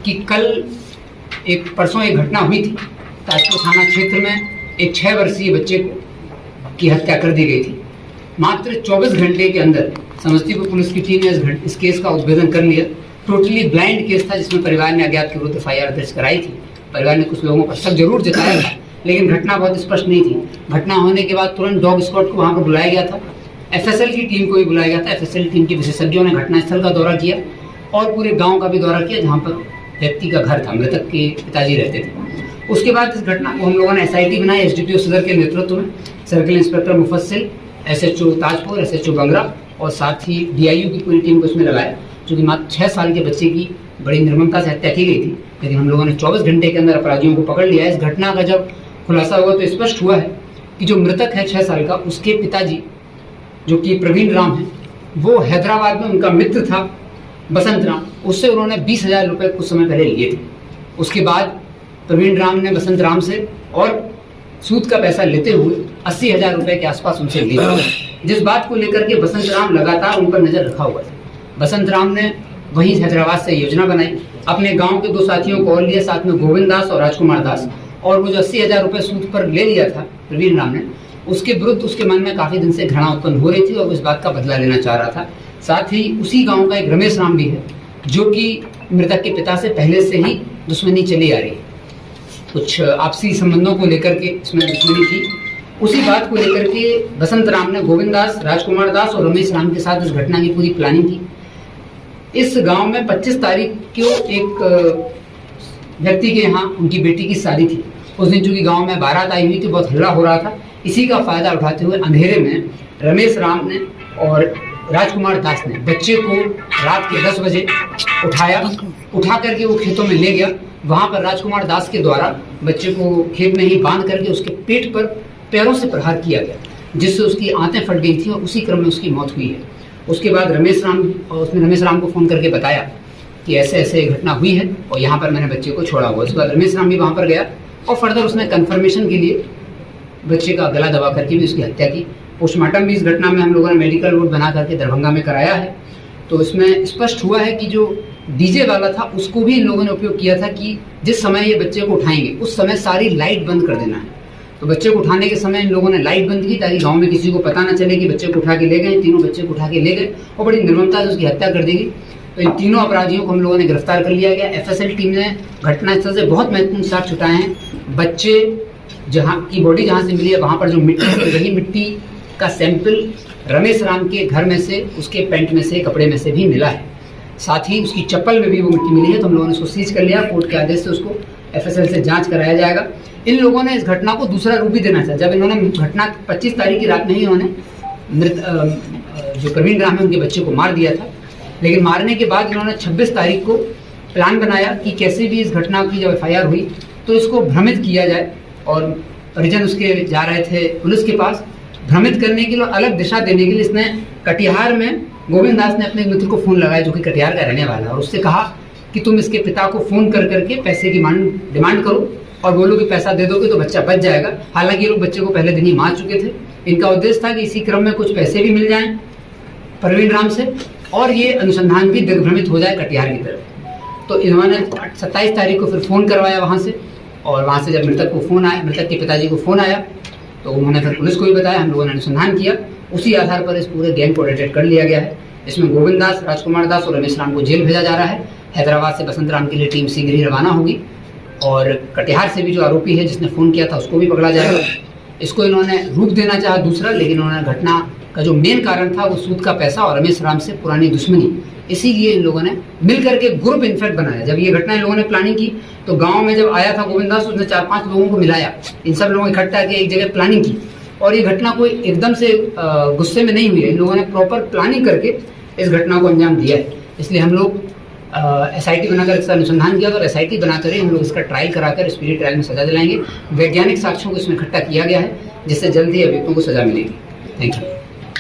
कि परसों एक घटना हुई थी। ताजपुर थाना क्षेत्र में एक 6 वर्षीय बच्चे की हत्या कर दी गई थी। मात्र 24 घंटे के अंदर समस्तीपुर पुलिस की टीम ने इस केस का उद्भेदन कर लिया। टोटली ब्लाइंड केस था, जिसमें परिवार ने अज्ञात के विरुद्ध FIR दर्ज कराई थी। परिवार ने कुछ लोगों पर शक जरूर जताया था, लेकिन घटना बहुत स्पष्ट नहीं थी। घटना होने के बाद तुरंत डॉग स्क्वाड को वहाँ पर बुलाया गया था। FSL की टीम को भी बुलाया गया था। FSL टीम के विशेषज्ञों ने घटनास्थल का दौरा किया और पूरे गाँव का भी दौरा किया, जहाँ पर व्यक्ति का घर था, मृतक के पिताजी रहते थे। उसके बाद इस घटना को हम लोगों ने SIT बनाई SDPO सदर के नेतृत्व में। सर्किल इंस्पेक्टर मुफस्सिल, SHO ताजपुर, SHO बंगरा और साथ ही DIU की पूरी टीम को इसमें लगाया, क्योंकि मात्र 6 साल के बच्चे की बड़ी निर्ममता से हत्या की गई थी। लेकिन हम लोगों ने 24 घंटे के अंदर अपराधियों को पकड़ लिया है। इस घटना का जब खुलासा हुआ तो स्पष्ट हुआ है कि जो मृतक है 6 साल का, उसके पिताजी जो कि प्रवीण राम है, वो हैदराबाद में उनका मित्र था बसंत राम, उससे उन्होंने 20,000 रुपये कुछ समय पहले लिए थे। उसके बाद प्रवीण राम ने बसंत राम से और सूद का पैसा लेते हुए 80,000 रुपये के आसपास उनसे लिए, जिस बात को लेकर के बसंत राम लगातार उन पर नजर रखा हुआ था। बसंत राम ने वहीं हैदराबाद से योजना बनाई, अपने गांव के 2 साथियों को और लिया, साथ में गोविंद दास और राजकुमार दास, और वो जो 80,000 रुपये सूद पर ले लिया था प्रवीण राम ने, उसके विरुद्ध उसके मन में काफी दिन से घृणा उत्पन्न हो रही थी और इस बात का बदला लेना चाह रहा था। साथ ही उसी गांव का एक रमेश राम भी है, जो कि मृतक के पिता से पहले से ही दुश्मनी चली आ रही है। कुछ आपसी संबंधों को लेकर के इसमें दुश्मनी थी। उसी बात को लेकर के बसंत राम ने गोविंद दास, राजकुमार दास और रमेश राम के साथ इस घटना की पूरी प्लानिंग की। इस गांव में 25 तारीख को एक व्यक्ति के यहाँ उनकी बेटी की शादी थी। उस दिन चूंकि गांव में बारात आई हुई थी, बहुत हल्ला हो रहा था। इसी का फायदा उठाते हुए अंधेरे में रमेश राम ने और राजकुमार दास ने बच्चे को रात के 10 बजे उठा करके वो खेतों में ले गया। वहां पर राजकुमार दास के द्वारा बच्चे को खेत में ही बांध करके उसके पेट पर पैरों से प्रहार किया गया, जिससे उसकी आंतें फट गई थी और उसी क्रम में उसकी मौत हुई है। उसके बाद रमेश राम को फोन करके बताया कि ऐसे ऐसे घटना हुई है और यहाँ पर मैंने बच्चे को छोड़ा हुआ। उसके बाद रमेश राम भी वहाँ पर गया और फर्दर उसने कंफर्मेशन के लिए बच्चे का गला दबा करके भी उसकी हत्या की। पोस्टमार्टम भी इस घटना में हम लोगों ने मेडिकल रिपोर्ट बना करके दरभंगा में कराया है। तो इसमें स्पष्ट हुआ है कि जो DJ वाला था उसको भी इन लोगों ने उपयोग किया था कि जिस समय ये बच्चे को उठाएंगे उस समय सारी लाइट बंद कर देना है। तो बच्चे को उठाने के समय इन लोगों ने लाइट बंद की, ताकि गांव में किसी को पता ना चले कि बच्चे को उठा के ले गए। तीनों बच्चे को उठा के ले गए और बड़ी निर्ममता से उसकी हत्या कर दी गई। तो इन तीनों अपराधियों को हम लोगों ने गिरफ्तार कर लिया गया। FSL टीम ने घटनास्थल से बहुत महत्वपूर्ण साक्ष्य छुटाए हैं। बच्चे की बॉडी जहाँ से मिली है, वहाँ पर जो मिट्टी है, वही मिट्टी का सैंपल रमेश राम के घर में से, उसके पैंट में से, कपड़े में से भी मिला है। साथ ही उसकी चप्पल में भी वो मिट्टी मिली है। तो हम लोगों ने उसको सीज कर लिया। कोर्ट के आदेश से उसको FSL से जांच कराया जाएगा। इन लोगों ने इस घटना को दूसरा रूप भी देना चाहा। जब इन्होंने घटना 25 तारीख की रात में ही इन्होंने जो प्रवीण राम है उनके बच्चे को मार दिया था, लेकिन मारने के बाद इन्होंने 26 तारीख को प्लान बनाया कि कैसे भी इस घटना की जब FIR हुई तो इसको भ्रमित किया जाए। और परिजन उसके जा रहे थे पुलिस के पास, भ्रमित करने के लिए, अलग दिशा देने के लिए इसने कटिहार में गोविंद दास ने अपने मित्र को फोन लगाया, जो कि कटिहार का रहने वाला है, और उससे कहा कि तुम इसके पिता को फोन कर करके पैसे की डिमांड करो और बोलो कि पैसा दे दोगे तो बच्चा बच जाएगा। हालांकि ये लोग बच्चे को पहले दिन ही मार चुके थे। इनका उद्देश्य था कि इसी क्रम में कुछ पैसे भी मिल जाएं प्रवीण राम से और ये अनुसंधान भी दिग्भ्रमित हो जाए कटिहार की तरफ। तो इन्होंने 27 तारीख को फिर फोन करवाया वहाँ से, और वहाँ से जब मृतक के पिताजी को फोन आया तो उन्होंने फिर पुलिस को भी बताया। हम लोगों ने अनुसंधान किया, उसी आधार पर इस पूरे गैंग को डिटेक्ट कर लिया गया है। इसमें गोविंद दास, राजकुमार दास और रमेश राम को जेल भेजा जा रहा है। हैदराबाद से बसंत राम के लिए टीम शीघ्र ही रवाना होगी और कटिहार से भी जो आरोपी है जिसने फोन किया था उसको भी पकड़ा जाएगा। इसको इन्होंने रूप देना चाहा दूसरा, लेकिन उन्होंने घटना का जो मेन कारण था वो सूद का पैसा और रमेश राम से पुरानी दुश्मनी, इसीलिए इन लोगों ने मिलकर के ग्रुप इनफैक्ट बनाया। जब ये घटना इन लोगों ने प्लानिंग की तो गांव में जब आया था गोविंद दास, उसने 4-5 लोगों को मिलाया, इन सब लोगों को इकट्ठा किया, एक जगह प्लानिंग की। और ये घटना कोई एकदम से गुस्से में नहीं हुई है, इन लोगों ने प्रॉपर प्लानिंग करके इस घटना को अंजाम दिया है। इसलिए हम लोग SIT बनाकर इसका अनुसंधान किया और SIT बनाकर ही हम लोग इसका ट्रायल कराकर स्पीडी ट्रायल में सजा दिलाएंगे। वैज्ञानिक साक्ष्यों को इसमें इकट्ठा किया गया है, जिससे जल्द ही अभियुक्तों को सजा मिलेगी। Thank you.